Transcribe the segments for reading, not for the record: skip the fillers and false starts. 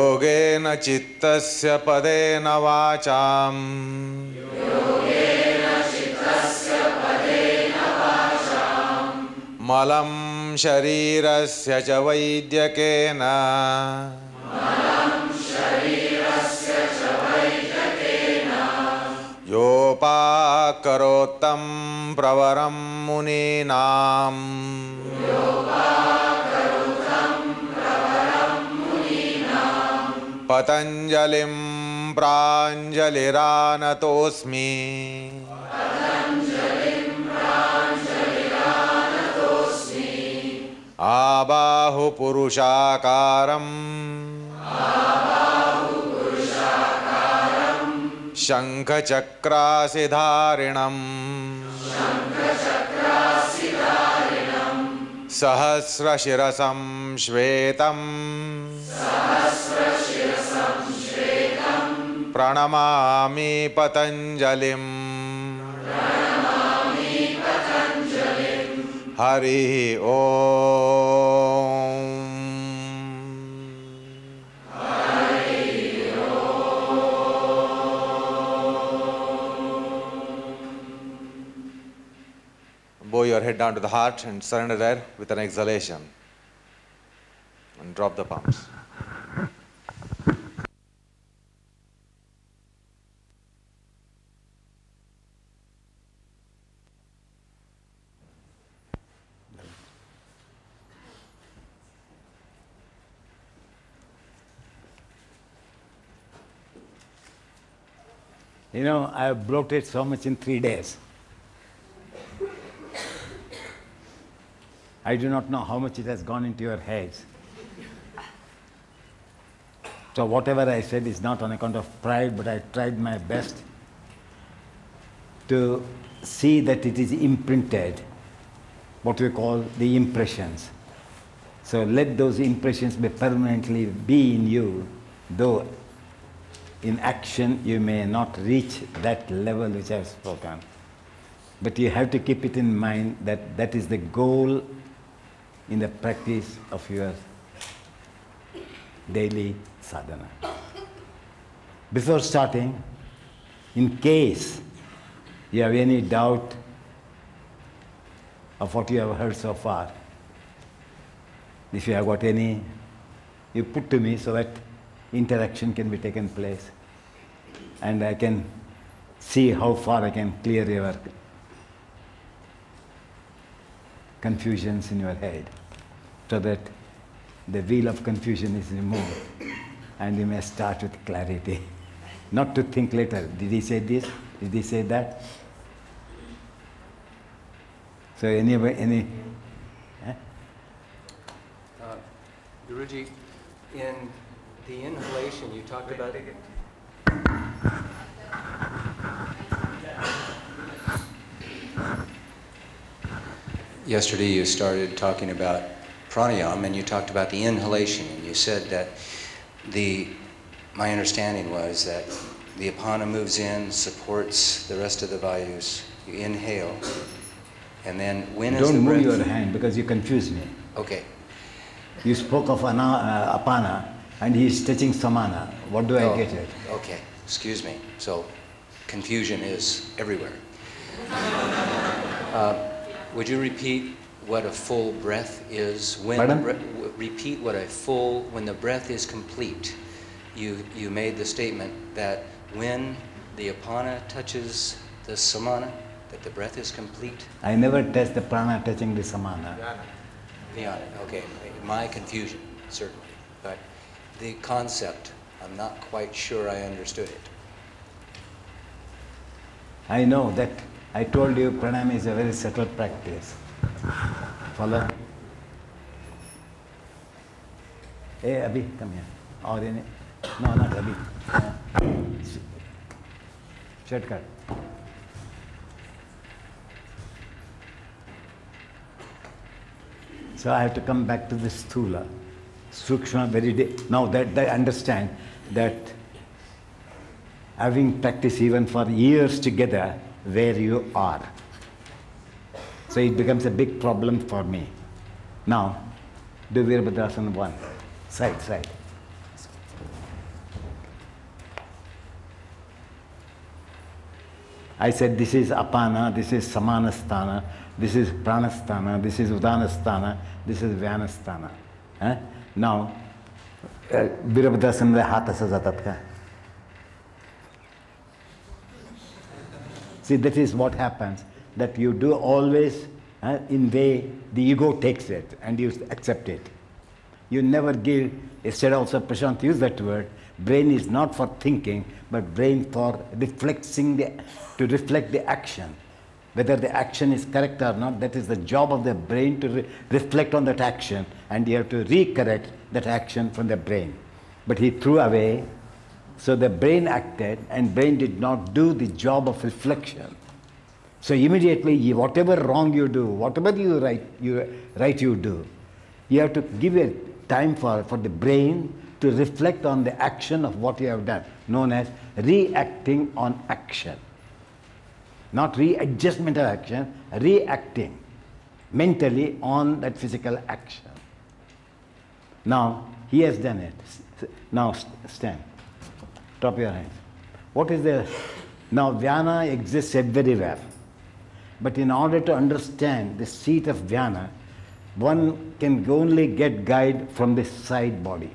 योगेन चित्तस्य पदेन वाचाम् मलं शरीरस्य च वैद्यकेन योपाकरोत्तं प्रवरं मुनीनाम् पतञ्जलिं प्राञ्जलिरानतोऽस्मि आबाहुपुरुषाकारम् शङ्खचक्रासिधारिणम् सहस्रशिरसं श्वेतम् प्रणमामि पतञ्जलिम् हरिः ओम्। Bow your head down to the heart and surrender there with an exhalation. And drop the palms. You know, I have bloated so much in 3 days. I do not know how much it has gone into your heads. So whatever I said is not on account of pride, but I tried my best to see that it is imprinted, what we call the impressions. So let those impressions be permanently be in you, though in action you may not reach that level which I have spoken. But you have to keep it in mind that that is the goal in the practice of your daily sadhana. Before starting, in case you have any doubt of what you have heard so far, if you have got any, you put to me so that interaction can be taken place and I can see how far I can clear your confusions in your head, so that the wheel of confusion is removed and you may start with clarity. Not to think later, did he say this? Did he say that? So any Guruji, in the inhalation you talked about it. Yesterday you started talking about pranayama and you talked about the inhalation and you said that my understanding was that the apana moves in, supports the rest of the vayus, you inhale, and then when is the breath... Don't move your hand because you confuse me. Okay. You spoke of apana and he is touching samana. What do I get it? Okay, excuse me. So confusion is everywhere. Would you repeat what a full breath is? Repeat what when the breath is complete. You made the statement that when the apana touches the samana, that the breath is complete. I never test the prana touching the samana. Beyond it, okay. My confusion, certainly. But the concept, I'm not quite sure I understood it. I know that. I told you pranayama is a very subtle practice. Follow? Hey, Abhi, come here. Or any? No, not Abhi. Shortcut. So I have to come back to the sthula. Sukshma, now that I understand that having practiced even for years together where you are. So it becomes a big problem for me. Now, do Virabhadrasana 1. Side. I said this is apana, this is samanasthana, this is pranasthana, this is udanasthana, this is vyanasthana. Now, Virabhadrasana हाथ ऐसा जाता था. See, that is what happens, that you do always in way the ego takes it and you accept it. You never give, yesterday also Prashant used that word, brain is not for thinking, but brain for to reflect the action. Whether the action is correct or not, that is the job of the brain to reflect on that action, and you have to recorrect that action from the brain. But he threw away, so the brain acted, and brain did not do the job of reflection. So immediately, whatever wrong you do, whatever you do, you have to give a time for the brain to reflect on the action of what you have done, known as reacting on action. Not readjustment of action, reacting mentally on that physical action. Now, he has done it. Now, stand. Drop your hands. What is the... Now, Vyana exists everywhere. But in order to understand the seat of Vyana, one can only get guide from the side body.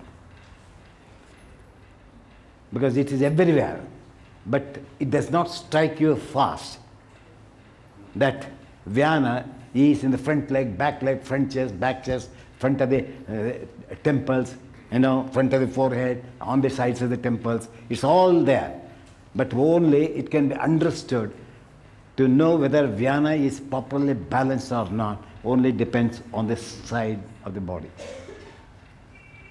Because it is everywhere. But it does not strike you fast that Vyana is in the front leg, front chest, back chest, front of the temples, front of the forehead, on the sides of the temples. It's all there. But only it can be understood to know whether Vyana is properly balanced or not, only depends on the side of the body.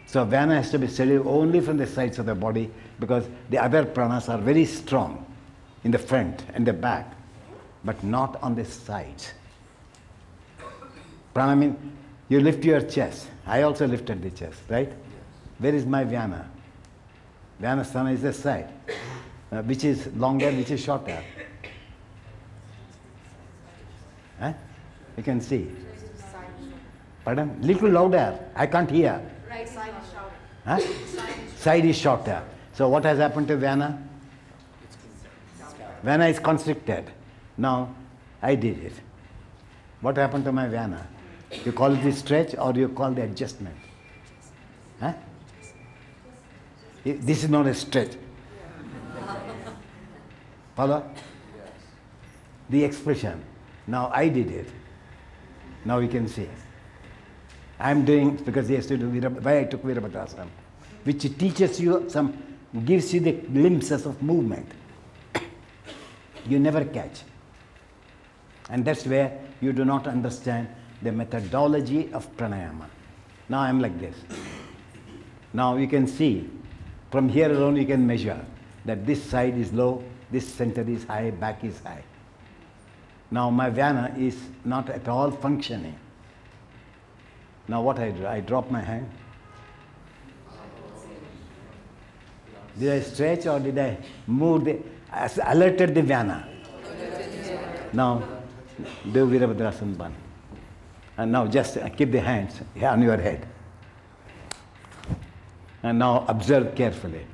So Vyana has to be studied only from the sides of the body, because the other pranas are very strong in the front and the back, but not on the sides. Prana means you lift your chest. I also lifted the chest, right? Yes. Where is my Vyana? Vyanasthana is the side. Which is longer, which is shorter? You can see. Pardon? Little louder. I can't hear. Right side is shorter. Side is shorter. So what has happened to Vyana? Vyana is constricted. Now, I did it. What happened to my Vyana? You call it the stretch or you call the adjustment? This is not a stretch. Follow? The expression. Now I did it. Now we can see. I am doing, because he has to do why I took Virabhadrasana, which teaches you gives you the glimpses of movement. You never catch. And that's where you do not understand the methodology of pranayama. Now I am like this. Now you can see, from here alone you can measure that this side is low, this center is high, back is high. Now my Vyana is not at all functioning. Now what I do? I drop my hand. Did I stretch or did I move alerted the Vyana? Now do Virabhadrasana 1. And now just keep the hands on your head. And now observe carefully.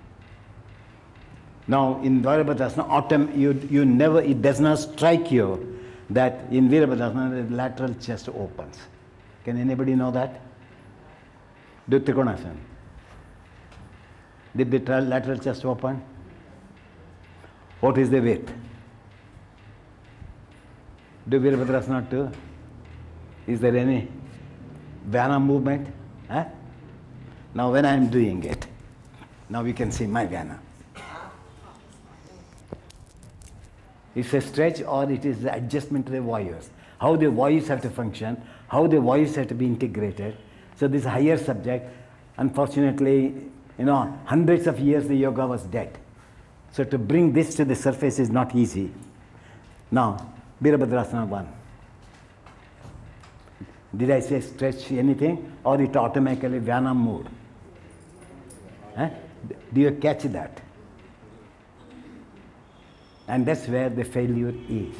Now in Virabhadrasana, you never, it does not strike you that in Virabhadrasana the lateral chest opens. Can anybody know that? Do Trikonasana. Did the lateral chest open? What is the width? Do Virabhadrasana too? Is there any Vyana movement? Now when I am doing it, now we can see my Vyana. It's a stretch or it is the adjustment to the vayus. How the vayus have to function, how the vayus have to be integrated. So this higher subject, unfortunately, hundreds of years the yoga was dead. So to bring this to the surface is not easy. Now, Virabhadrasana 1. Did I say stretch anything or it automatically Vyana moved? Do you catch that? And that's where the failure is.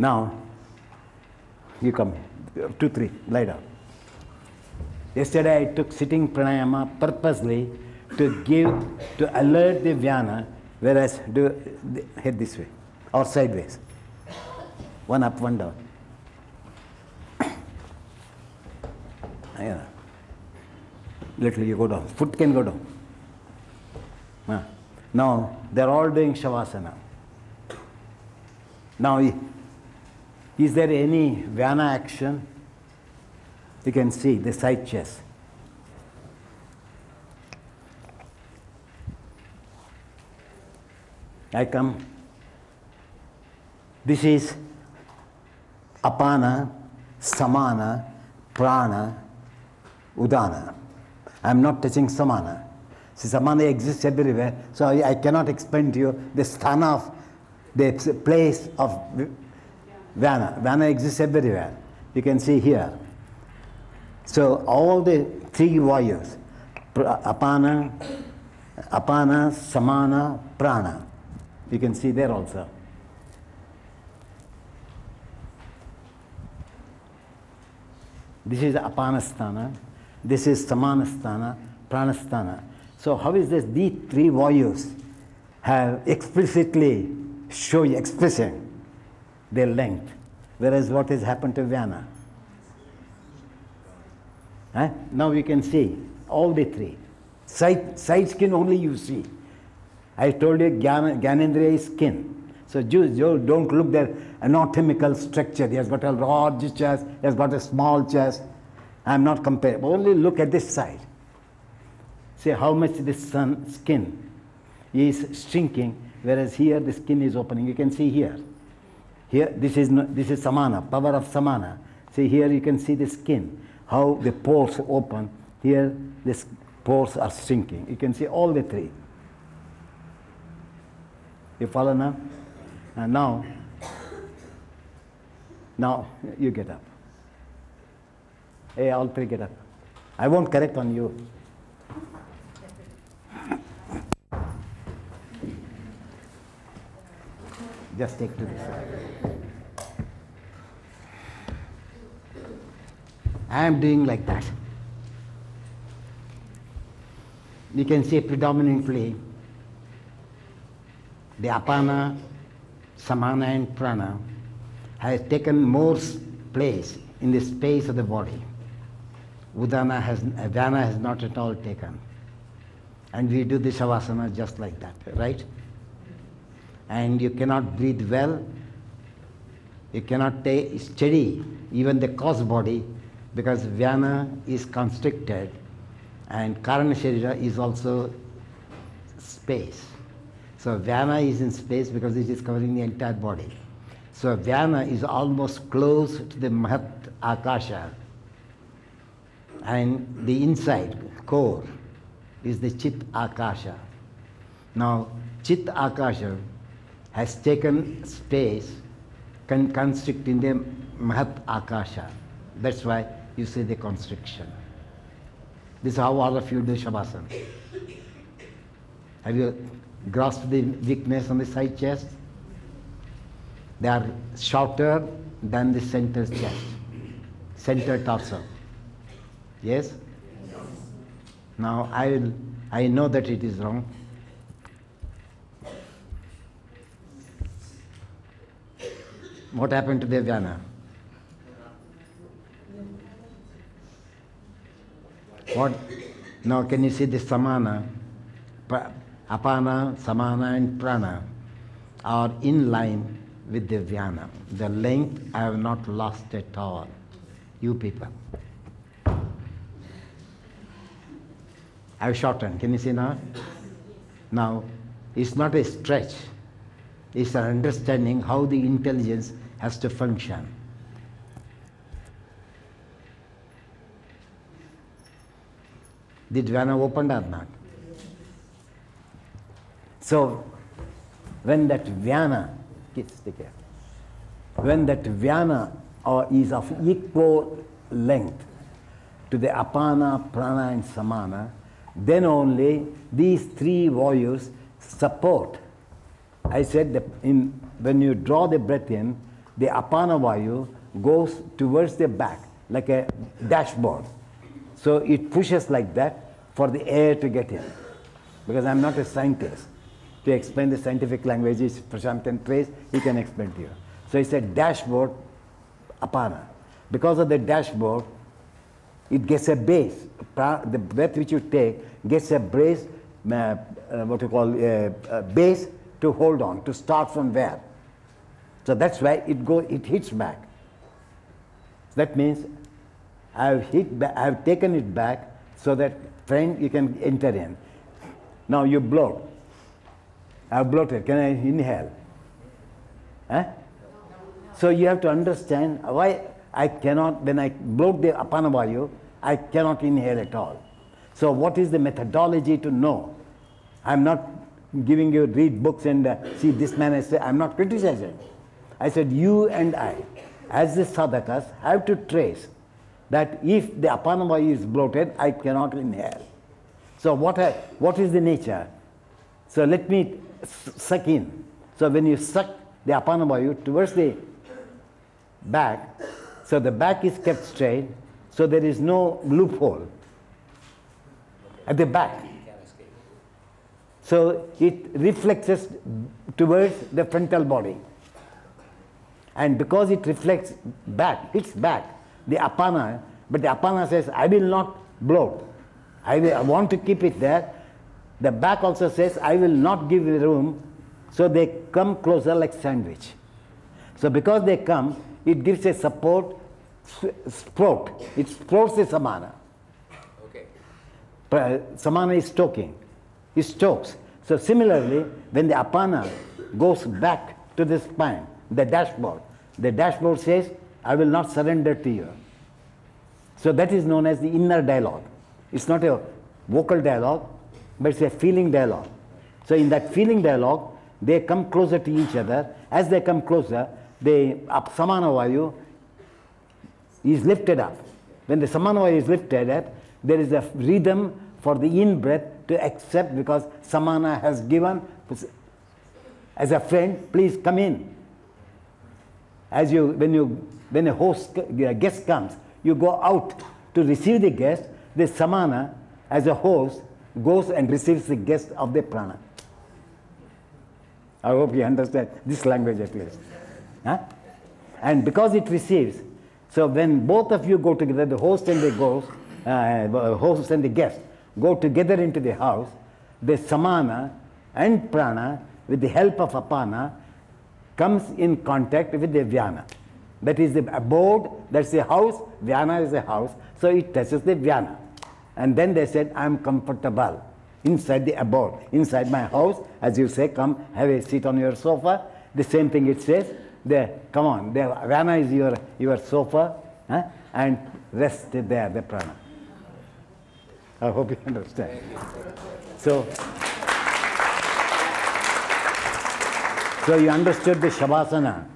Now, you come, 2, 3, lie down. Yesterday I took sitting pranayama purposely to alert the Vyana Whereas do head this way or sideways. One up, one down. Yeah. Little you go down. Foot can go down. Now they're all doing Shavasana. Now, is there any Vyana action? You can see the side chest. I come. This is Apana, Samana, Prana, Udana. I am not touching Samana. See, Samana exists everywhere, so I cannot explain to you the sthana of the place of Vyana. Vyana exists everywhere. You can see here. So all the three vayus, Apana, Samana, Prana. You can see there also. This is Apanasthana, this is Samanasthana, Pranasthana. So how is this? These three vayus have explicitly expressing their length, whereas what has happened to Vyana? Now you can see all the three. Side skin only you see. I told you Gyanendriya is skin. So Jews don't look their anatomical structure. He has got a large chest, he has got a small chest. I am not comparing. Only look at this side. See how much this skin is shrinking, whereas here the skin is opening. You can see here. Here this is Samana, power of Samana. See here you can see the skin, how the pores open. Here the pores are shrinking. You can see all the three. You follow now? And now you get up. Hey, all three get up. I won't correct on you. Just take to this side. I am doing like that. You can see predominantly the Apana, Samana and Prana has taken more place in the space of the body. Vyana has not at all taken. And we do the Shavasana just like that, right? And you cannot breathe well, you cannot steady even the cause body, because Vyana is constricted and Karana Sharira is also space. So Vyana is in space because it is covering the entire body. So Vyana is almost close to the Mahat Akasha, and the inside core is the Chit Akasha. Now Chit Akasha has taken space, constricting the Mahat Akasha. That's why you see the constriction. This is how all of you do Shavasana. Have you grasped the weakness on the side chest? They are shorter than the center chest, center torso. Yes? Now I know that it is wrong. What happened to the Vyana? What? Now can you see the Samana, Apana, Samana and Prana are in line with the Vyana. The length I have not lost at all. You people. I have shortened. Can you see now? Now, it's not a stretch. It's an understanding how the intelligence has to function. Did Vyana open or not? So, when that Vyana, kids take care, when that Vyana is of equal length to the Apana, Prana and Samana, then only these three vayus support. I said that when you draw the breath in, the Apana vayu goes towards the back like a dashboard. So it pushes like that for the air to get in. Because I'm not a scientist. to explain the scientific language, which Prashant can trace, he can explain to you. So it's a dashboard apana. Because of the dashboard, it gets a base. The breath which you take gets a base, what you call a base to hold on, to start from where. So that's why it hits back. That means I've taken it back so that, friend, you can enter in. Now you bloat. I've bloated. Can I inhale? Huh? So you have to understand why I cannot, when I bloat the apanavayu, I cannot inhale at all. So what is the methodology to know? I'm not giving you read books and see this man has said, I'm not criticizing. I said you and I, as the sadhakas, have to trace that if the apanavayu is bloated, I cannot inhale. So what is the nature? So let me suck in. So when you suck the apanavayu towards the back, so the back is kept straight, so there is no loophole at the back. So it reflexes towards the frontal body. And because it reflects back, hits back, the apana, but the apana says, I will not bloat. I want to keep it there. The back also says, I will not give the room. So they come closer like sandwich. So because they come, it gives a support, sprout. It sprouts the samana. Okay. Samana is stoking. It stokes. So similarly, when the apana goes back to the spine, the dashboard says, I will not surrender to you. So that is known as the inner dialogue. It's not a vocal dialogue, but it's a feeling dialogue. So in that feeling dialogue, they come closer to each other. As they come closer, the samana vayu is lifted up. When the samana vayu is lifted up, there is a rhythm for the in-breath to accept, because samana has given, as a friend, please come in. As when a guest comes, you go out to receive the guest. The samana, as a host, goes and receives the guest of the prana. I hope you understand this language at least. Huh? And because it receives, so when both of you go together, the host and the guest go together into the house, the samana and prana, with the help of apana, comes in contact with the vyana. That is the abode, that's the house, vyana is the house, so it touches the vyana. And then they said, I am comfortable inside the abode, inside my house. As you say, come have a seat on your sofa. The same thing it says, come on, the vyana is your sofa, and rest there, the prana. I hope you understand. So you understood the shavasana,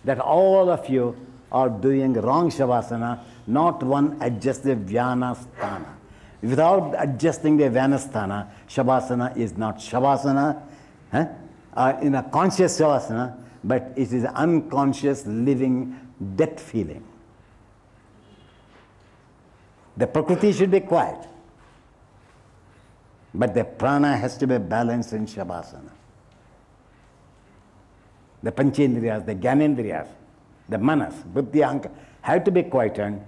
that all of you are doing wrong shavasana, not one adjusts the vyana sthana. Without adjusting the vyana sthana, shavasana is not shavasana, in a conscious shavasana, but it is unconscious living death feeling. The prakriti should be quiet, but the prana has to be balanced in shavasana. The panchendriyas, the gyanendriyas, the manas, buddhi, ahanka, have to be quietened,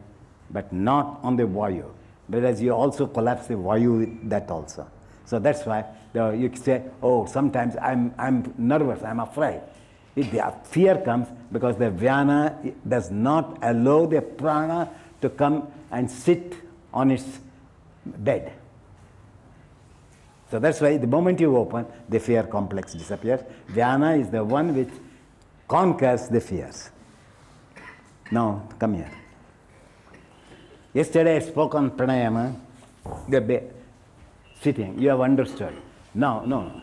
but not on the vayu. Whereas you also collapse the vayu with that also. So that's why you say, oh, sometimes I'm nervous, I'm afraid. The fear comes because the vyana does not allow the prana to come and sit on its bed. So that's why the moment you open, the fear complex disappears. Vyana is the one which conquers the fears. Now, come here. Yesterday I spoke on pranayama, the sitting. You have understood. Now, no.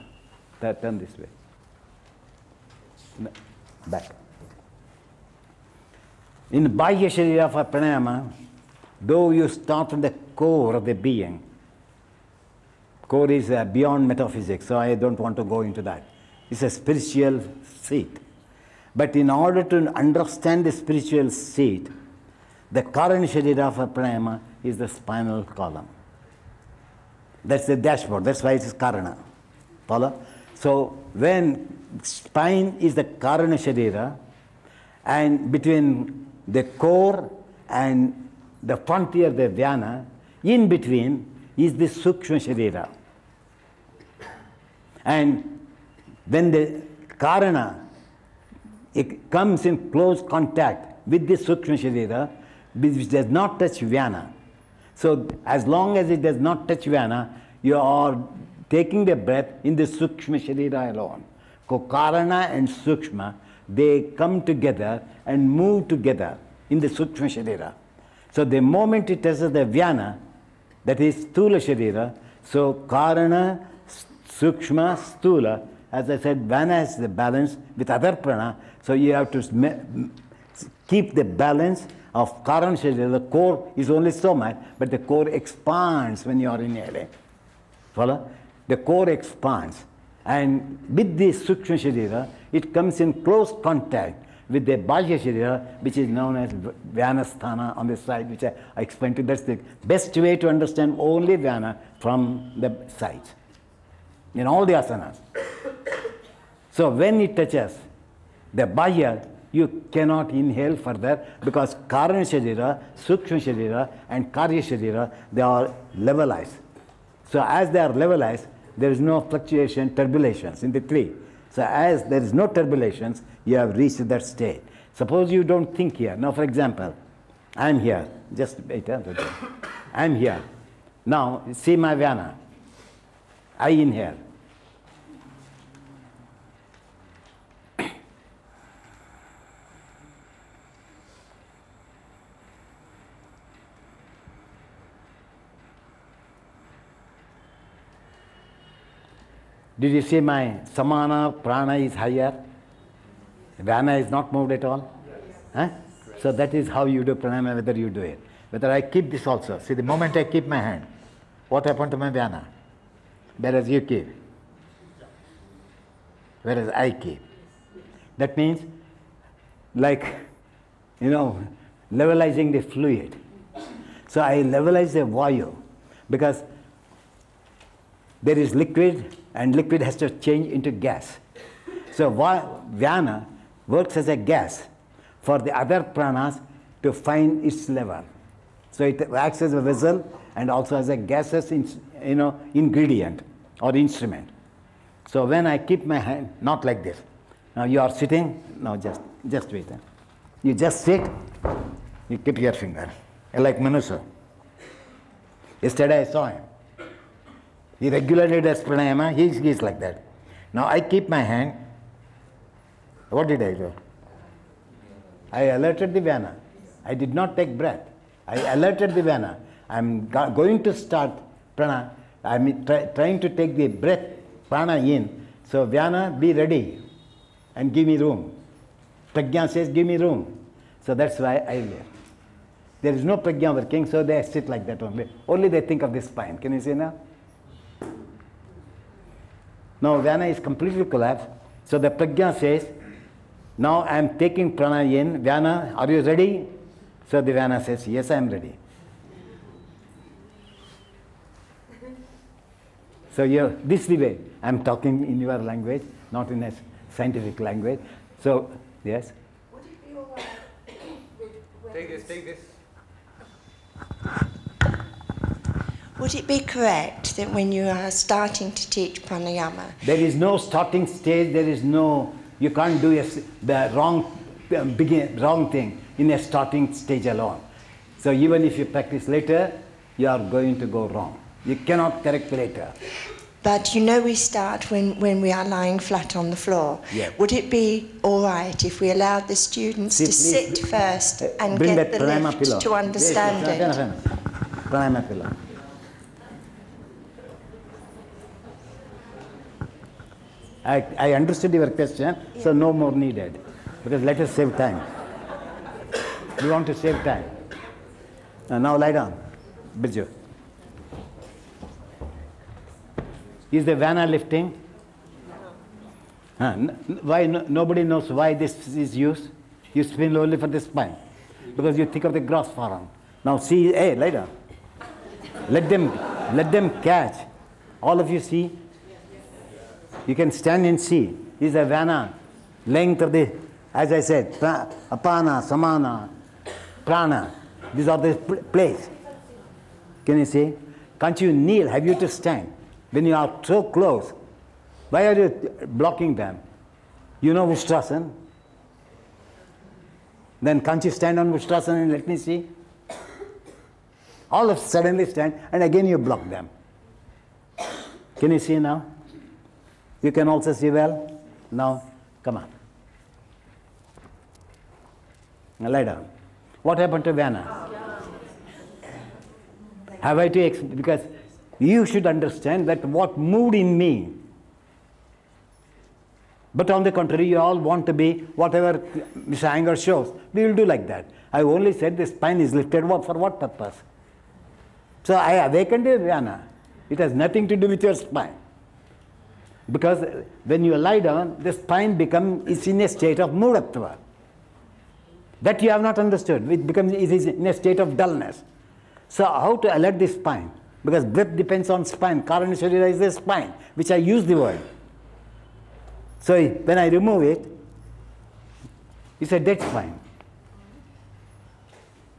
Turn this way. No, back. In Bahya Sharira for pranayama, though you start from the core of the being, core is beyond metaphysics, so I don't want to go into that. It's a spiritual seat. But in order to understand the spiritual seat, the Karana Sharira for pranayama is the spinal column. That's the dashboard. That's why it is Karana. Follow? So when spine is the Karana Sharira, and between the core and the frontier, the Vyana, in between is the Sukshma Sharira. And when the Karana, it comes in close contact with the Sukshma Sharira, which does not touch Vyana. So as long as it does not touch Vyana, you are taking the breath in the Sukshma Sharira alone. So Karana and Sukshma, they come together and move together in the Sukshma Sharira. So the moment it touches the Vyana, that is Stula Sharira, so Karana, Sukshma, Stula, as I said, Vyana has the balance with other prana, so you have to keep the balance of Karana Sharira. The core is only so much, but the core expands when you are inhaling. Follow? The core expands. And with the Sukshma Sharira, it comes in close contact with the Bhajya Sharira, which is known as Vyanasthana on the side, which I explained to you. That's the best way to understand only Vyana from the sides, in all the asanas. So when it touches the Bhajya, you cannot inhale further because Karana Sharira, Sukshma Sharira and Karya Sharira, they are levelized. So as they are levelized, there is no fluctuation, turbulations in the three. So as there is no turbulations, you have reached that state. Suppose you don't think here. Now for example, I am here. Just wait. I am here. Now see my Vyana. I inhale. Did you see my samana, prana is higher? Vyana is not moved at all? Huh? So that is how you do pranayama, whether you do it. Whether I keep this also. See, the moment I keep my hand, what happened to my Vyana? Whereas you keep. Whereas I keep. That means, like, levelizing the fluid. So I levelize the vayu because there is liquid and liquid has to change into gas. So Vyana works as a gas for the other pranas to find its level. So it acts as a vessel and also as a gaseous ingredient or instrument. So when I keep my hand, not like this. Now you are sitting, now just wait. You just sit, you keep your finger, like Manusa. Yesterday I saw him. He regularly does pranayama, he is like that. Now I keep my hand. What did I do? I alerted the Vyana. I did not take breath. I alerted the Vyana. I'm going to start prana. I'm trying to take the breath, prana in. So Vyana, be ready and give me room. Prajna says, give me room. So that's why I live. There is no prajna working, so they sit like that only. Only they think of the spine. Can you see now? Now Vyana is completely collapsed. So the prajna says, now I am taking prana in. Vyana, are you ready? So the Vyana says, yes, I am ready. So this is the way. I am talking in your language, not in a scientific language. So, yes? Would it be all right with Take this. Would it be correct that when you are starting to teach pranayama, There is no starting stage, you can't do the wrong thing in a starting stage alone. So even if you practice later, you are going to go wrong. You cannot correct later. but we start when we are lying flat on the floor. Yeah. Would it be all right if we allowed the students to sit first and bring get that the pranayama lift pillow. to understand Yes, it? Pranayama pillow. I understood your question, so no more needed. Because let us save time. We want to save time. Now lie down, Biju. Is the Vyana lifting? Why nobody knows why this is used? You spin only for the spine. Because you think of the gross forearm. Now see, hey, lie down. Let them catch. All of you see. You can stand and see. This is the Vana, length of the, as I said, apana, samana, prana. These are the place. Can you see? Can't you kneel? Have you to stand? When you are so close, why are you blocking them? You know Ustrasana? Then can't you stand on Ustrasana and let me see? All of suddenly stand and again you block them. Can you see now? You can also see well? Now, come on. Now lie down. What happened to Vana? Have I to explain? Because you should understand that what moved in me. But on the contrary, you all want to be whatever Mr. Iyengar shows. We will do like that. I only said the spine is lifted. For what purpose? So I awakened a Vana. It has nothing to do with your spine. Because when you lie down, the spine is in a state of mudatva. That you have not understood. It is in a state of dullness. So how to alert the spine? Because breath depends on spine. Karana Sharira is the spine, which I use the word. So when I remove it, it's a dead spine.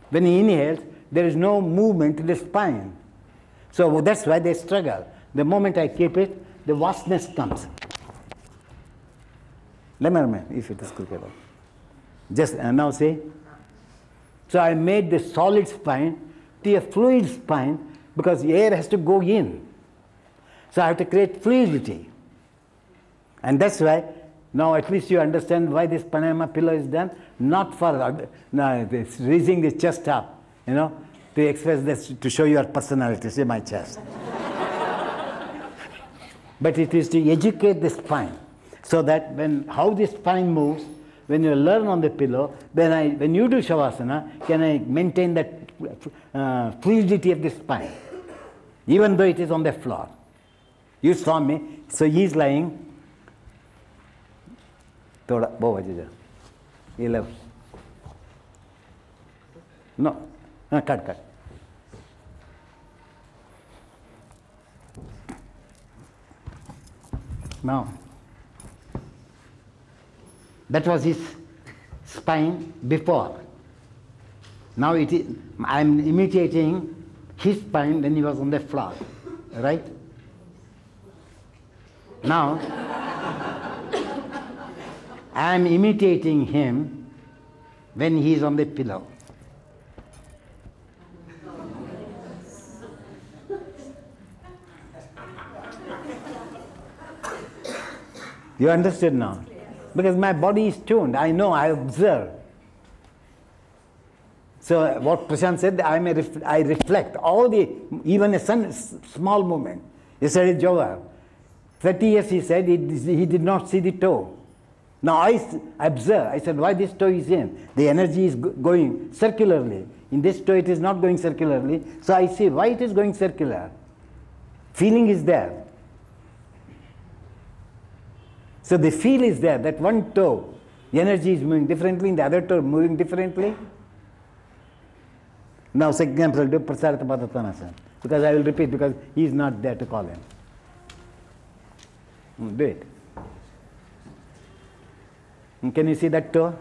When he inhales, there is no movement in the spine. So that's why they struggle. The moment I keep it, the vastness comes. Let me remember if it is clickable. Just now see. So I made the solid spine to a fluid spine because the air has to go in. So I have to create fluidity. And that's why now at least you understand why this pranayama pillow is done. Not for raising the chest up, to express this, to show your personality. See my chest. But it is to educate the spine, so that how the spine moves, when you learn on the pillow, when you do Shavasana, can I maintain that fluidity of the spine, even though it is on the floor. You saw me, so he is lying. No, cut. Now, that was his spine before. Now I am imitating his spine when he was on the floor, right? Now, I am imitating him when he is on the pillow. You understood now? Because my body is tuned. I know, I observe. So what Prashant said, I reflect all even a small movement. Yesterday, Jova, 30 years he said he did not see the toe. Now I observe. I said, why this toe is in? The energy is going circularly. In this toe it is not going circularly. So I see why it is going circular. Feeling is there. So the feel is there, that one toe, the energy is moving differently, the other toe moving differently. Now, second example, do Prasarata Padattanasana, because I will repeat, because he is not there to call him. Do it. Can you see that toe?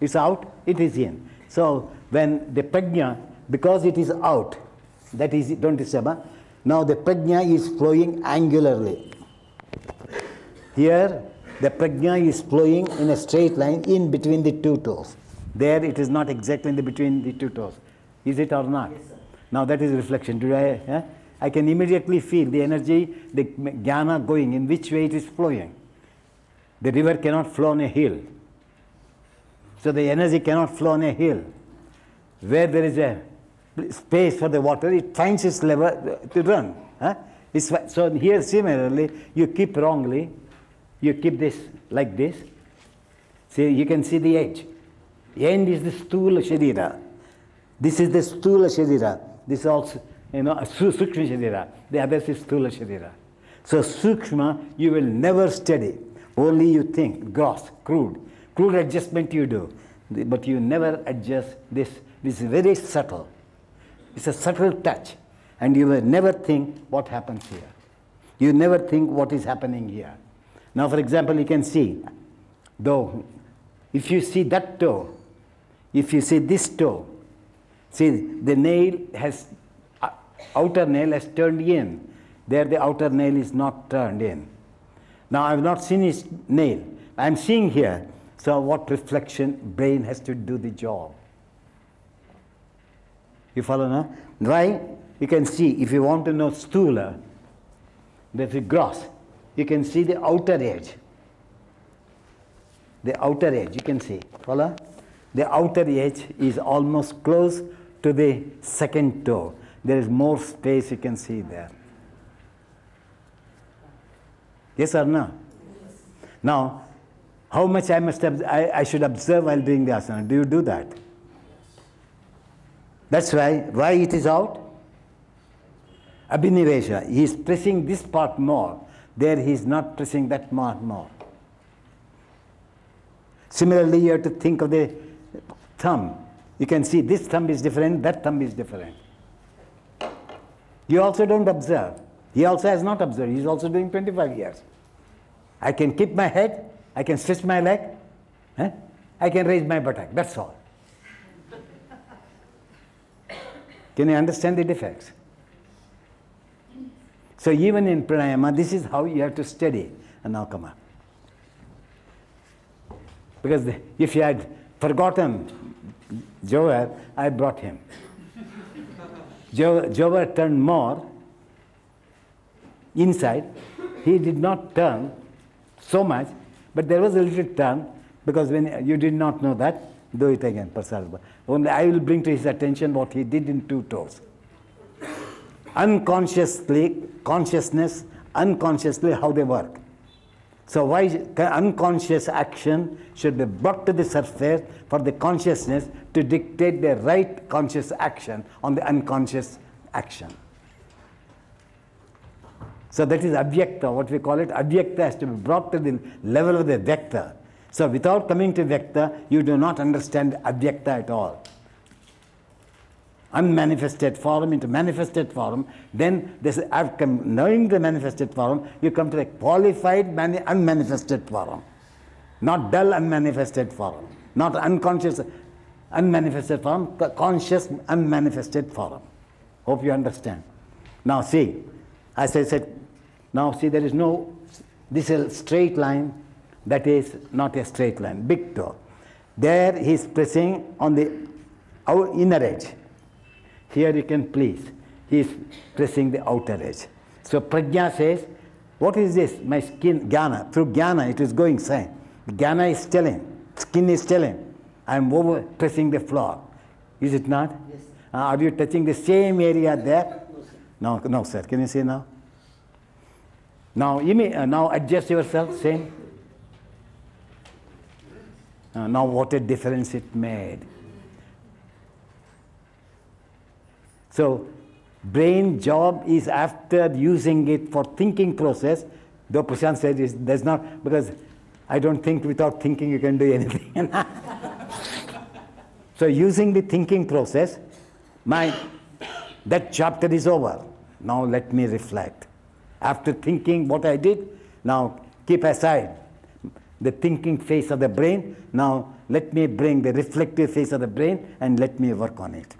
It's out, it is in. So when the prajna, because it is out, that is, don't disturb. Now the prajna is flowing angularly. Here, the prajna is flowing in a straight line in between the two toes. There it is not exactly in between the two toes. Is it or not? Yes, now that is reflection. I can immediately feel the energy, the jnana going, in which way it is flowing. The river cannot flow on a hill. So the energy cannot flow on a hill. Where there is a space for the water, it finds its level to run. So here similarly, you keep wrongly. You keep this like this. See, you can see the edge. The end is the stula sharira. This is the stula sharira. This is also, sukshma sharira. The other is stula sharira. So sukshma, you will never study. Only you think, gross, crude. Crude adjustment you do. But you never adjust this. This is very subtle. It's a subtle touch. And you will never think what happens here. You never think what is happening here. Now, for example, you can see, though, if you see that toe, if you see this toe, see the nail has, outer nail has turned in. There the outer nail is not turned in. Now I have not seen his nail. I am seeing here. So what reflection? Brain has to do the job. You follow now? Why? You can see, if you want to know stula, that is gross, you can see the outer edge. The outer edge, you can see. Follow? The outer edge is almost close to the second toe. There is more space you can see there. Yes or no? Yes. Now, how much I should observe while doing the asana? Do you do that? That's why it is out? Abhinivesha. He is pressing this part more. There he is not pressing that part more. Similarly, you have to think of the thumb. You can see this thumb is different, that thumb is different. You also don't observe. He also has not observed. He is also doing 25 years. I can keep my head, I can stretch my leg, I can raise my buttock. That's all. Can you understand the defects? So even in pranayama, this is how you have to study. And now come on. Because if you had forgotten Jover, I brought him. Jover turned more inside. He did not turn so much, but there was a little turn, because when you did not know that, do it again, Prasad. Only I will bring to his attention what he did in 2 toes. Consciousness, unconsciously how they work. So why unconscious action should be brought to the surface for the consciousness to dictate the right conscious action on the unconscious action. So that is avyakta, what we call it. Avyakta has to be brought to the level of the vyakta. So without coming to vyakta, you do not understand avyakta at all. Unmanifested form into manifested form, then this, knowing the manifested form, you come to the qualified unmanifested form. Not dull unmanifested form, not unconscious unmanifested form, conscious unmanifested form. Hope you understand. Now see, as I said, now see there is no, this is a straight line, that is not a straight line, big toe. There he is pressing on the inner edge. Here you can please, he is pressing the outer edge. So prajna says, what is this? My skin, jnana. Through jnana it is going same. Jnana is telling, skin is telling, I am over pressing the floor. Is it not? Yes. Are you touching the same area there? No, sir. No, sir. Can you see now? Now, now adjust yourself, same. Now what a difference it made. So, brain job is after using it for thinking process, though Prashant said there's not, because I don't think without thinking you can do anything. So using the thinking process, that chapter is over. Now let me reflect. After thinking what I did, now keep aside the thinking phase of the brain. Now let me bring the reflective phase of the brain and let me work on it.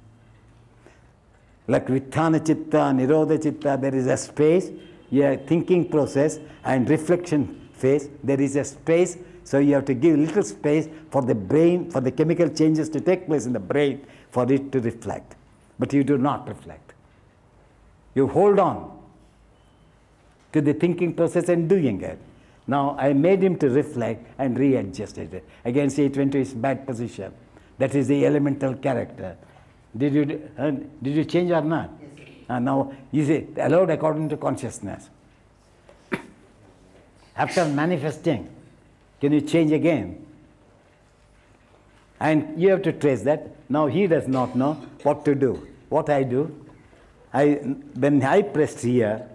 Like Vitthana Chitta, Nirodha Chitta, there is a space, thinking process and reflection phase, there is a space, so you have to give little space for the brain, for the chemical changes to take place in the brain, for it to reflect. But you do not reflect. You hold on to the thinking process and doing it. Now I made him to reflect and readjusted it. Again, see, it went to his bad position. That is the elemental character. Did you change or not? Yes. Now, is it allowed according to consciousness? After manifesting, can you change again? And you have to trace that. Now he does not know what to do. What I do, when I pressed here,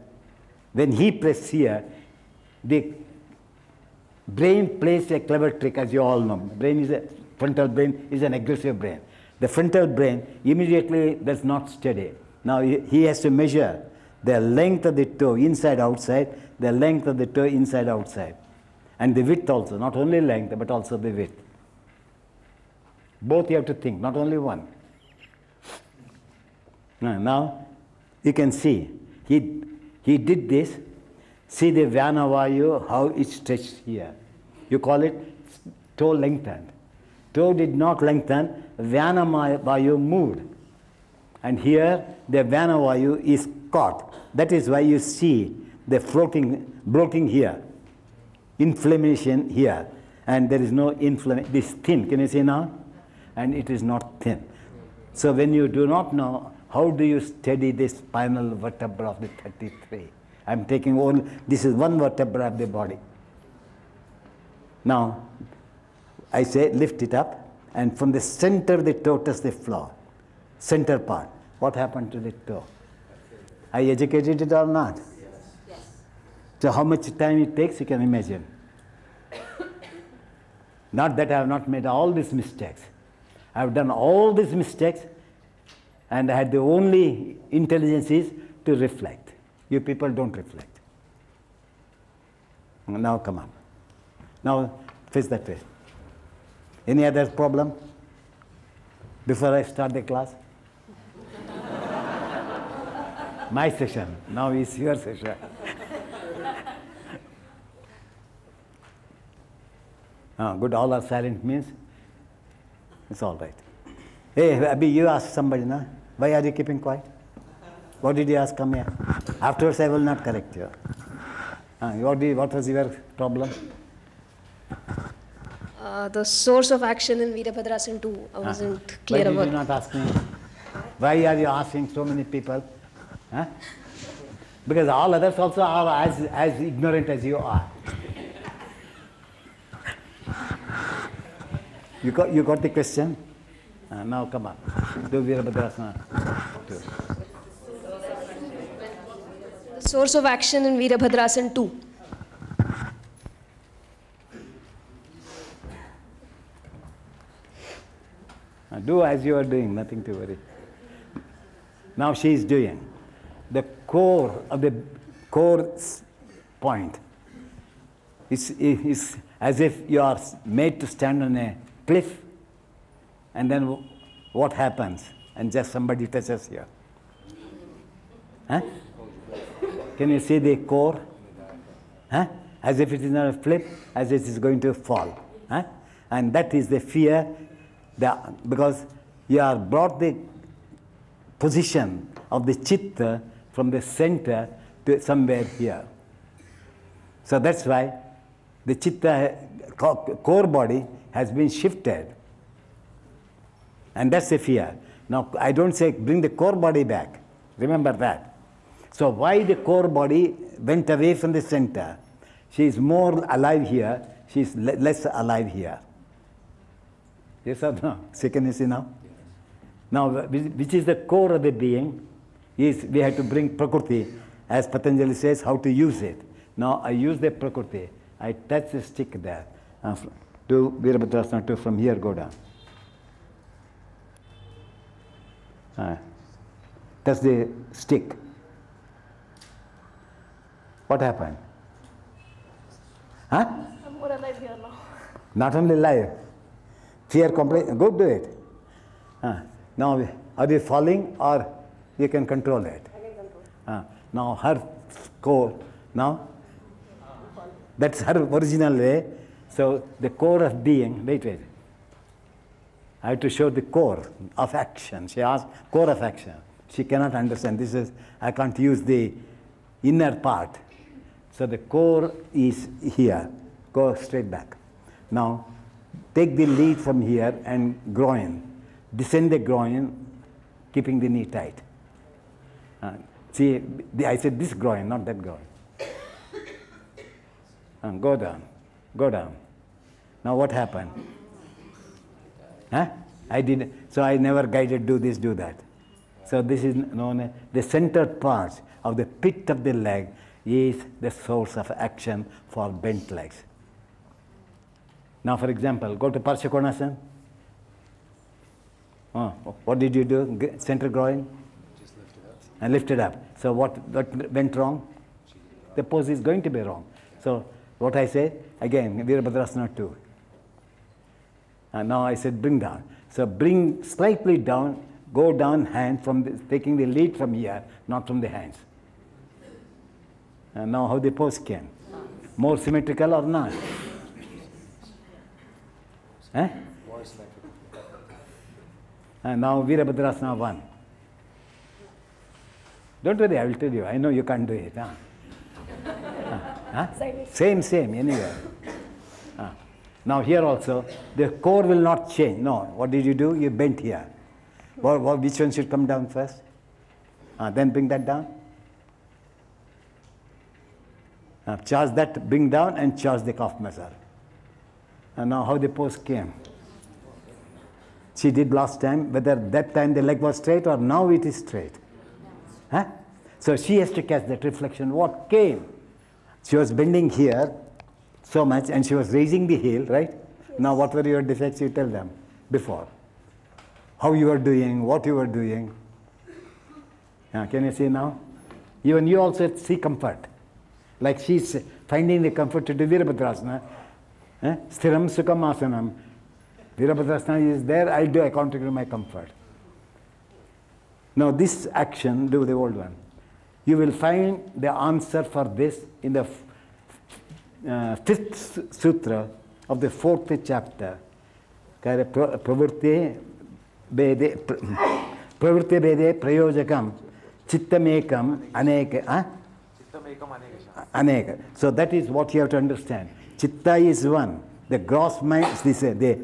when he pressed here, the brain plays a clever trick, as you all know. Frontal brain is an aggressive brain. The frontal brain immediately does not study. Now he has to measure the length of the toe inside outside, the length of the toe inside outside. And the width also, not only length, but also the width. Both you have to think, not only one. Now, you can see, he did this. See the Vyanavayu, how it stretched here. You call it toe lengthened. Toe did not lengthen, Vyanavayu moved. And here, the Vyanavayu is caught. That is why you see the bloating here, inflammation here. And there is no inflammation. This is thin, can you see now? And it is not thin. So when you do not know, how do you study the spinal vertebra of the 33? I'm taking all, this is one vertebra of the body. Now, I say lift it up, and from the center the toe touches the floor. Center part. What happened to the toe? I educated it or not? Yes. So how much time it takes, you can imagine. Not that I have not made all these mistakes. I have done all these mistakes, and I had the only intelligence is to reflect. You people don't reflect. Now come on. Now face that way. Any other problem before I start the class? My session. Now is your session. Good, all are silent means it's all right. Hey, Abhi, you ask somebody, na? Why are you keeping quiet? What did you ask? Come here. Afterwards, I will not correct you. What was your problem? The source of action in Virabhadrasana 2, I wasn't clear about. Why did you not ask me? Why are you asking so many people? Huh? Because all others also are as ignorant as you are. You got the question? Now come on. Do Virabhadrasana 2. The source of action in Virabhadrasana 2. Do as you are doing, nothing to worry. Now she is doing. The core of the core point is as if you are made to stand on a cliff, and then what happens? And just somebody touches you. Huh? Can you see the core? Huh? As if it is not a flip, as if it is going to fall. Huh? And that is the fear, because you are brought the position of the chitta from the center to somewhere here. So that's why the chitta core body has been shifted. And that's the fear. Now, I don't say bring the core body back. Remember that. So why the core body went away from the center? She is more alive here. She is less alive here. Yes or no? So can you see now? Now, which is the core of the being, is we have to bring Prakriti, as Patanjali says, how to use it. Now, I use the Prakriti. I touch the stick there. Do Virabhadrasana 2, from here go down. Touch the stick. What happened? Huh? I'm more alive here now. Not only live. Fear complete. Go do it. Now, are you falling, or you can control it? I can control. Now her core. Now, that's her original way. So the core of being. Wait. I have to show the core of action. She asked core of action. She cannot understand. This is, I can't use the inner part. So the core is here. Go straight back. Now, take the lead from here and groin. Descend the groin, keeping the knee tight. See, I said this groin, not that groin. Go down. Go down. Now what happened? Huh? So I never guided do this, do that. So this is known as the center parts of the pit of the leg is the source of action for bent legs. Now, for example, go to Parshakonasana. What did you do? Center groin? Just lift it up. And lift it up. So what went wrong? The pose is going to be wrong. So What I say? Again, Virabhadrasana 2. And now I said bring down. So bring slightly down, go down hand from the, taking the lead from here, not from the hands. And now how the pose came? More symmetrical or not? Eh? More symmetrical. And now Virabhadrasana 1. Don't worry, I will tell you. I know you can't do it. Huh? Same, anywhere. Now here also, the core will not change. No, what did you do? You bent here. Which one should come down first? Then bring that down. Charge that, bring down and charge the calf muscle. And now how the pose came. She did last time, whether that time the leg was straight or now it is straight. Huh? So she has to catch that reflection. What came? She was bending here so much and she was raising the heel, right? Yes. Now what were your defects? You tell them before. How you were doing, what you were doing. Can you see now? Even you also see comfort. Like she's finding the comfort to do Virabhadrasana. Sthiram Sukham Asanam. Virabhadrasana is there, I do according to my comfort. Now this action, do the old one. You will find the answer for this in the fifth sutra of the fourth chapter. Pravritti Bede Prayojakam Chittamekam Aneka. Aneka. So that is what you have to understand. Chitta is one. The gross mind, the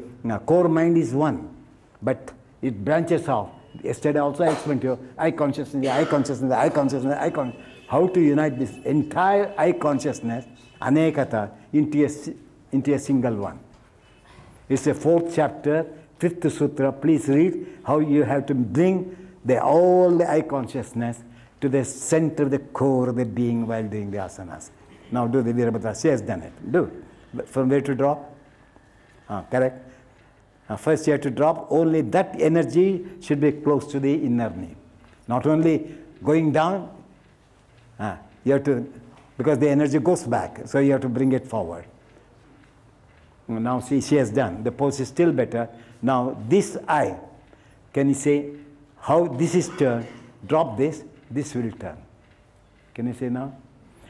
core mind is one. But it branches off. Yesterday also I explained to you, eye consciousness, eye consciousness, eye consciousness, eye consciousness. How to unite this entire eye consciousness, anekata, into a single one. It's a fourth chapter, fifth sutra. Please read how you have to bring all the eye consciousness to the center, the core of the being while doing the asanas. Now do the Virabhadrasana. She has done it. Do. From where to drop? Correct. First you have to drop, only that energy should be close to the inner knee. Not only going down, you have to, because the energy goes back, so you have to bring it forward. Now see, she has done. The pose is still better. Now this eye, can you say how this is turned? Drop this will turn. Can you say now?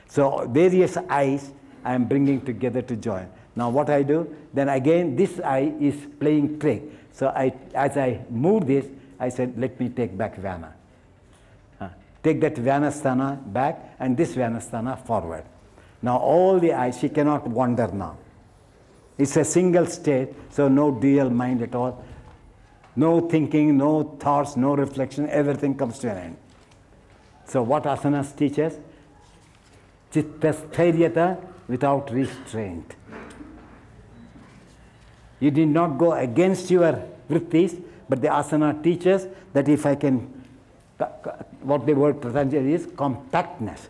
So various eyes I am bringing together to join. Now what I do, then again this eye is playing trick. So as I move this, I said, let me take back Vyana. Take that Vyanasthana back and this Vyanasthana forward. Now all the eyes, she cannot wander now. It's a single state, so no dual mind at all. No thinking, no thoughts, no reflection, everything comes to an end. So what asanas teach us? Chitta stairyata without restraint. You did not go against your vrittis, but the asana teaches that if I can, what the word Patanjali is, compactness.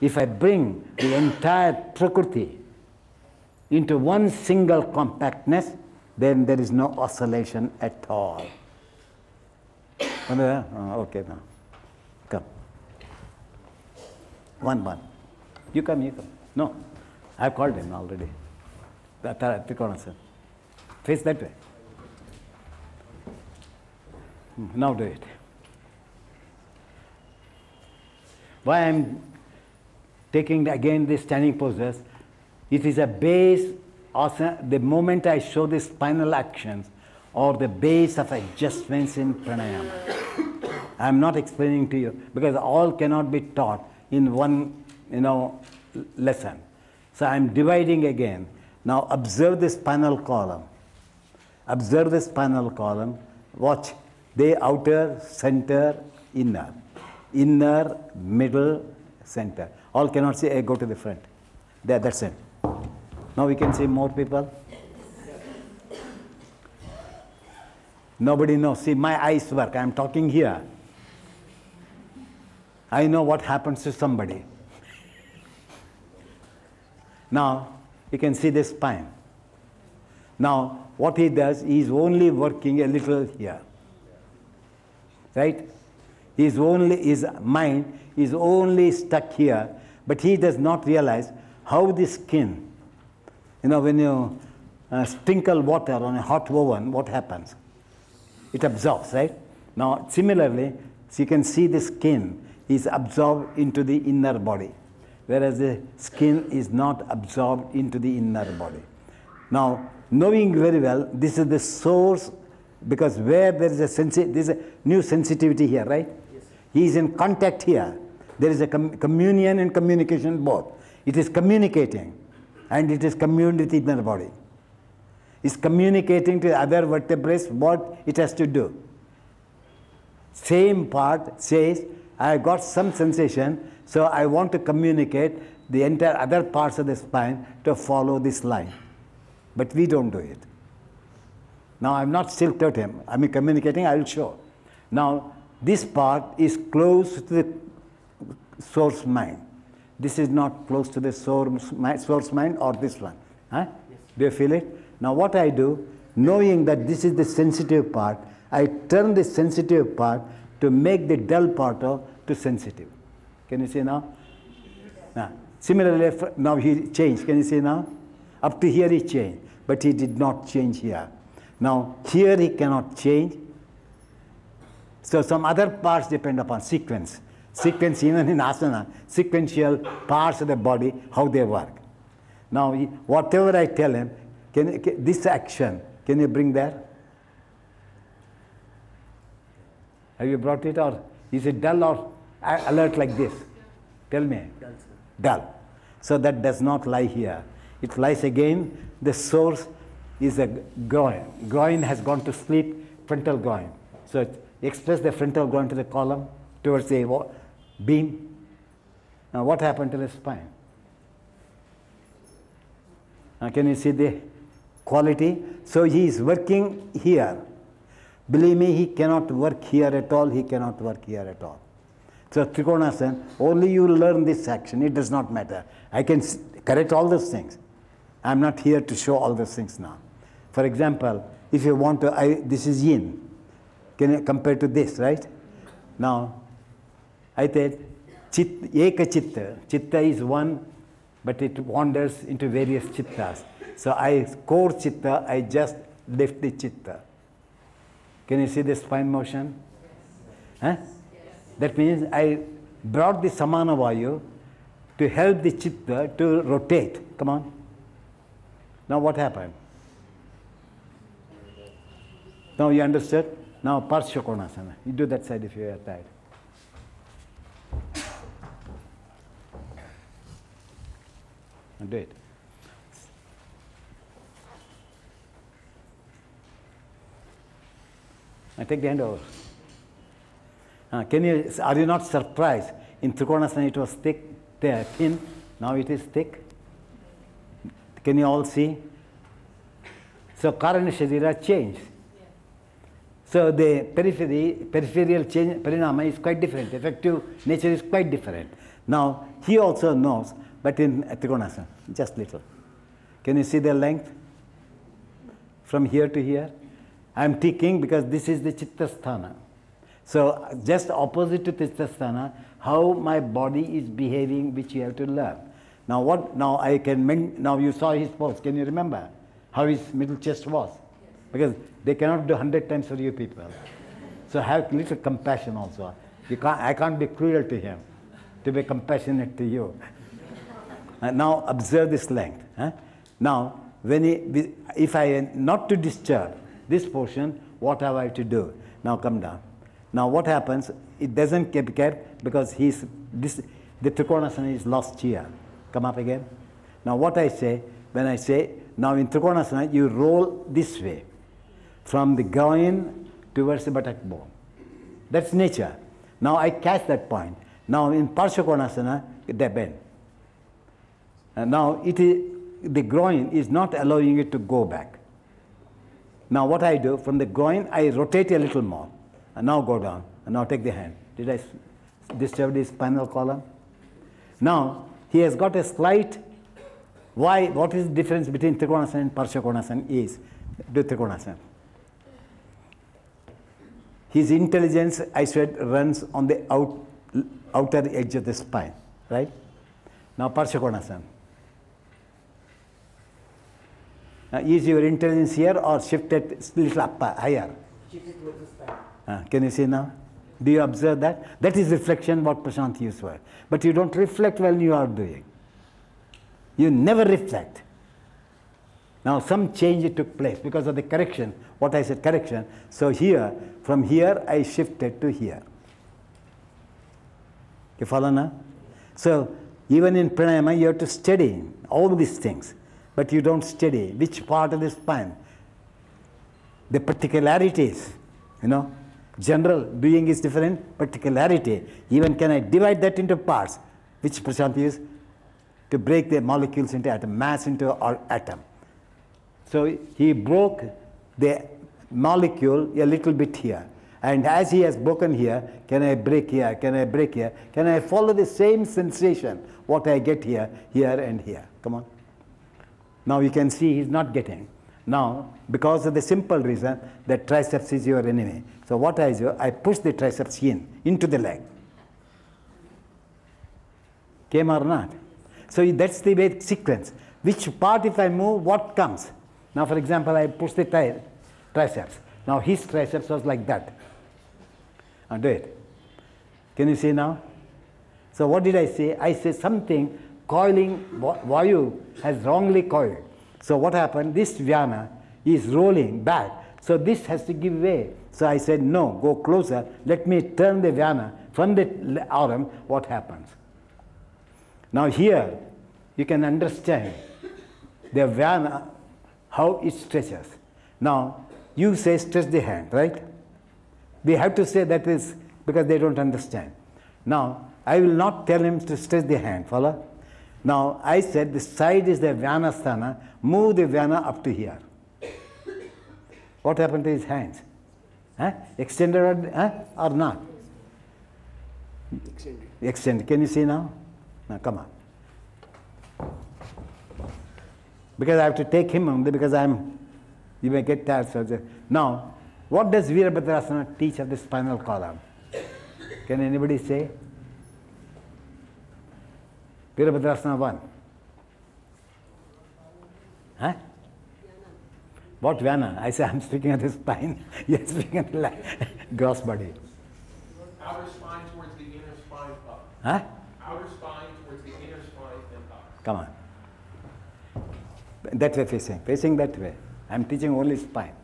If I bring the entire Prakriti into one single compactness, then there is no oscillation at all. Okay now. Come. One. You come. No, I've called him already. Trikonasana. Face that way. Now do it. Why I am taking again the standing poses, it is a base, the moment I show the spinal actions or the base of adjustments in pranayama. I am not explaining to you because all cannot be taught in one lesson. So I am dividing again. Now observe the spinal column. Observe the spinal column. Watch the outer, center, inner. Inner, middle, center. All cannot say, hey, go to the front. There, that's it. Now we can see more people. Nobody knows. See, my eyes work. I am talking here. I know what happens to somebody. Now, you can see the spine. Now, what he does, he is only working a little here. Right? His mind is only stuck here, but he does not realize how the skin You know, when you sprinkle water on a hot oven, what happens? It absorbs, right? Now, similarly, so you can see the skin is absorbed into the inner body, whereas the skin is not absorbed into the inner body. Now, knowing very well, this is the source, because where there is there's a new sensitivity here, right? Yes. He is in contact here. There is a communion and communication both. It is communicating, and it is communed with the inner body. It's communicating to other vertebrates what it has to do. Same part says, I got some sensation, so I want to communicate the entire other parts of the spine to follow this line. But we don't do it. Now, I'm not still taught him. I mean, communicating, I will show. Now, this part is close to the source mind. This is not close to the source mind or this one. Huh? Yes. Do you feel it? Now, what I do, knowing that this is the sensitive part, I turn the sensitive part to make the dull part to sensitive. Can you see now? Now, similarly, now he changed. Can you see now? Up to here he changed, but he did not change here. Now, here he cannot change. So some other parts depend upon sequence. Sequence, even in asana, sequential parts of the body, how they work. Now, whatever I tell him, this action, can you bring there? Have you brought it, or is it dull or alert like this? Tell me. Dull, sir. Dull. So that does not lie here. It lies again, the source is a groin. Groin has gone to sleep, frontal groin. So express the frontal groin to the column towards the beam. Now what happened to the spine? Now can you see the quality? So he is working here. Believe me, he cannot work here at all, he cannot work here at all. So Trikonasana, only you learn this action, it does not matter. I can correct all those things. I'm not here to show all those things now. For example, if you want to, this is yin. Can you compare to this, right? Now, I said, eka chitta. Chitta is one, but it wanders into various chittas. So core chitta, I just lift the chitta. Can you see the spine motion? Huh? That means I brought the samana vayu to help the chitta to rotate. Come on. Now what happened? Now you understood? Now Parshakonasana. You do that side if you are tired. Now do it. Now take the hand over. Are you not surprised? In Trikonasana it was thin, now it is thick. Can you all see? So Karana Sharira changed. So the peripheral change, parinama is quite different. Effective nature is quite different. Now he also knows, but in Trikonasana, just little. Can you see the length? From here to here? I am ticking because this is the Chittasthana. So just opposite to Chittasthana, how my body is behaving, which you have to learn. Now what? Now I can. Now you saw his pose. Can you remember how his middle chest was? Because they cannot do 100 times for you people. So have little compassion also. I can't be cruel to him. To be compassionate to you. Now observe this length. Huh? Now if I am not to disturb this portion, what have I to do? Now come down. Now what happens? It doesn't get kept because the Trikonasana is lost here. Come up again. Now what I say, when I say, now in Trikonasana, you roll this way, from the groin towards the buttock bone. That's nature. Now I catch that point. Now in Parshakonasana, they bend. And now the groin is not allowing it to go back. Now what I do, from the groin, I rotate a little more. And now go down. And now take the hand. Did I disturb the spinal column? Now, he has got a slight, what is the difference between Trikonasana and Parshakonasana is, do Trikonasana. His intelligence, I said, runs on the outer edge of the spine, right? Now Parshakonasana. Is your intelligence here or shifted little up, higher? Shifted towards the spine. Can you see now? Do you observe that? That is reflection, what Prashant used for. But you don't reflect when you are doing. You never reflect. Now some change took place because of the correction, what I said correction. So here, from here I shifted to here. You follow now? So even in pranayama you have to study all these things, but you don't study which part of the spine. The particularities, general doing is different, particularity. Even can I divide that into parts, which Prashant used to break the molecules into atom, mass into atom. So he broke the molecule a little bit here. And as he has broken here, can I break here? Can I break here? Can I follow the same sensation, what I get here, here and here? Come on. Now you can see he's not getting. Now, because of the simple reason that triceps is your enemy. So what I do, I push the triceps into the leg. Came or not? So that's the way sequence. Which part if I move, what comes? Now for example, I push the triceps. Now his triceps was like that. Now do it. Can you see now? So what did I say? I said something coiling, Vayu has wrongly coiled. So what happened? This Vyana is rolling back. So this has to give way. So I said, no, go closer. Let me turn the Vyana from the arm. What happens? Now here, you can understand the Vyana, how it stretches. Now, you say stretch the hand, right? We have to say that is because they don't understand. Now, I will not tell him to stretch the hand, follow? Now, I said the side is the Vyana sthana, move the Vyana up to here. What happened to his hands? Extended or not? Extended. Extended. Can you see now? Now, come on. Because I have to take him only because you may get tired. So now, what does Virabhadrasana teach of the spinal column? Can anybody say? Virabhadrasana 1. What Vyana? I say I'm speaking of the spine. You're speaking of the gross body. Outer spine towards the inner spine up. Outer spine towards the inner spine and up. Come on. That way facing that way. I'm teaching only spine.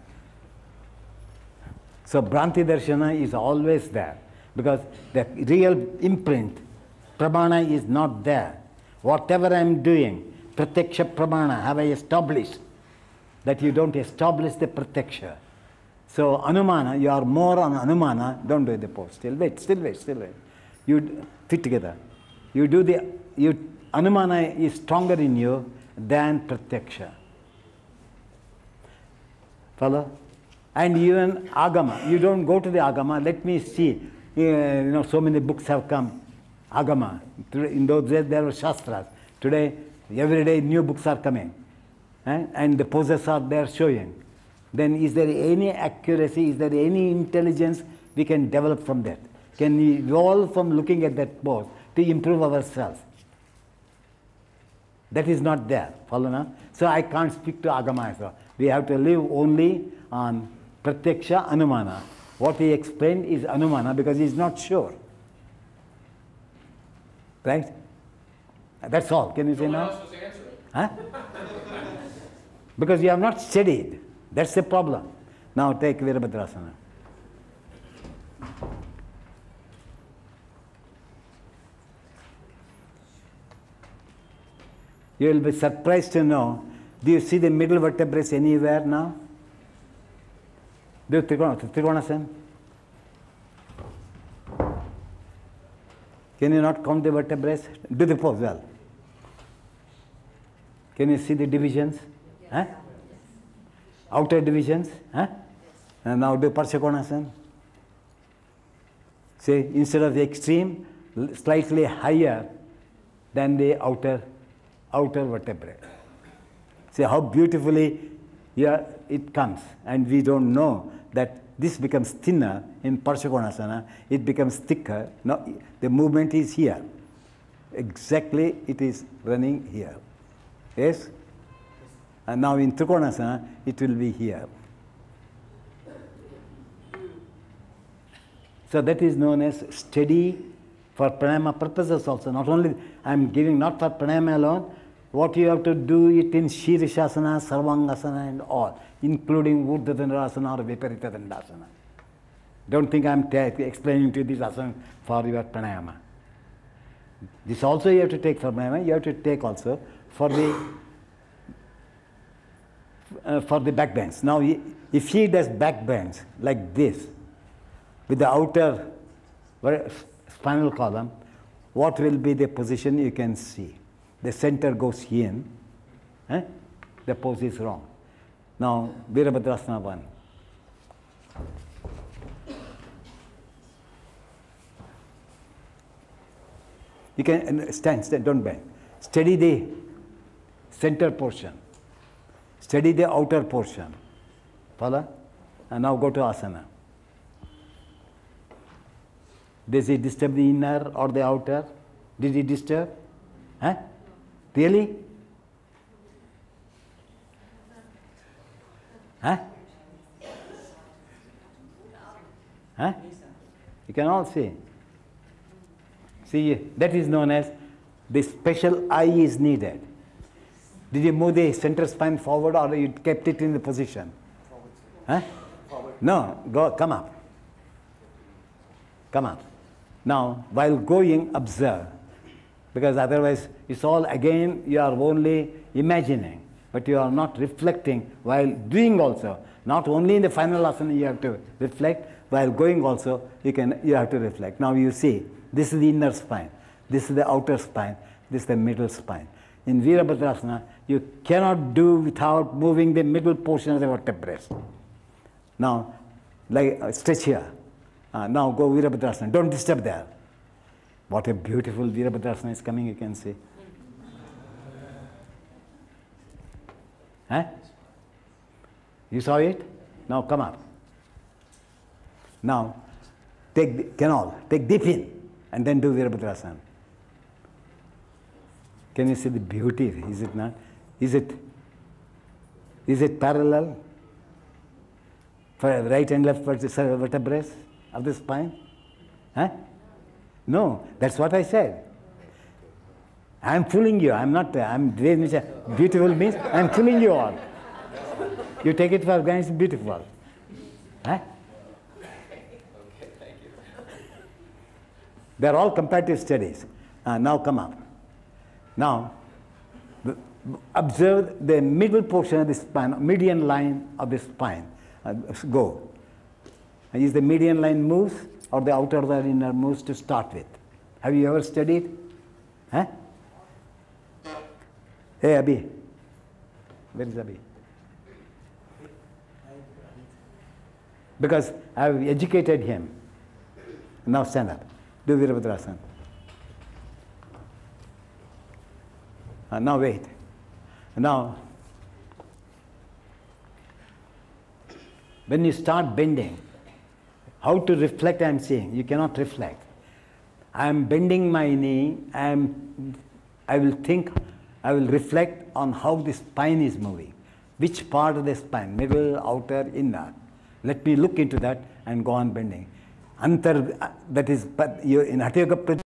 So Bhranti Darshana is always there because the real imprint, Pramana is not there. Whatever I'm doing, Pratyaksha Pramana, have I established that you don't establish the Pratyaksha. So Anumana, you are more on Anumana, don't do the pose. Still wait. You fit together. Anumana is stronger in you than Pratyaksha. Follow? And even Agama, you don't go to the Agama, let me see, so many books have come, Agama. In those days there were Shastras. Today, every day new books are coming. And the poses are there showing. Then is there any accuracy, is there any intelligence we can develop from that? Can we evolve from looking at that pose to improve ourselves? That is not there. Follow now? So I can't speak to Agama. So we have to live only on Pratyaksha Anumana. What he explained is Anumana because he is not sure. Right? That's all. Can you say now? No one else was answering. Because you have not studied. That's the problem. Now take Virabhadrasana. You will be surprised to know, do you see the middle vertebrae anywhere now? Do Trikonasana? Can you not count the vertebrae? Do the pose well. Can you see the divisions? Outer divisions? And now do Parshakonasana. See, instead of the extreme, slightly higher than the outer vertebrae. See how beautifully it comes, and we don't know that this becomes thinner in Parshakonasana, it becomes thicker. Now the movement is here. Exactly, it is running here. Yes? And now in Trikonasana, it will be here. So that is known as steady for pranayama purposes also. Not only, I am giving not for pranayama alone, what you have to do it in Shirishasana, Sarvangasana and all, including Urdhva Dhanurasana or Viparita Dandasana. Don't think I am explaining to you this asana for your pranayama. This also you have to take for pranayama, you have to take also for the back bends. Now, if he does back bends like this, with the outer spinal column, what will be the position you can see? The center goes in, the pose is wrong. Now, Virabhadrasana 1. You can stand, don't bend. Steady the center portion. Steady the outer portion. Follow? And now go to asana. Does it disturb the inner or the outer? Did it disturb? Huh? Really? Huh? Huh? You can all see. See, that is known as the special eye is needed. Did you move the center spine forward or you kept it in the position? Forward. Huh? Forward. No, come up. Come up. Now, while going, observe. Because otherwise, it's all again, you are only imagining, but you are not reflecting while doing also. Not only in the final asana you have to reflect, while going also, you have to reflect. Now you see, this is the inner spine, this is the outer spine, this is the middle spine. In Virabhadrasana, you cannot do without moving the middle portion of the vertebrae. Now, like stretch here. Now go Virabhadrasana. Don't disturb there. What a beautiful Virabhadrasana is coming, you can see. Huh? You saw it? Now come up. Now, take deep in, and then do Virabhadrasana. Can you see the beauty? Is it not? Is it parallel for right and left vertebrae of the spine? Huh? No, that's what I said. I am fooling you. I'm not. Beautiful means I am fooling you all. You take it for granted, beautiful. Huh? They are all comparative studies. Now come up. Now, observe the middle portion of the spine, median line of the spine. Go. Is the median line moves or the outer or the inner moves to start with? Have you ever studied? Huh? Hey, Abhi. Where is Abhi? Because I have educated him. Now stand up. Do Virabhadrasana. Now wait. Now, when you start bending, how to reflect I am saying. You cannot reflect. I am bending my knee. I will reflect on how the spine is moving. Which part of the spine, middle, outer, inner. Let me look into that and go on bending. That is, in Hatha Yoga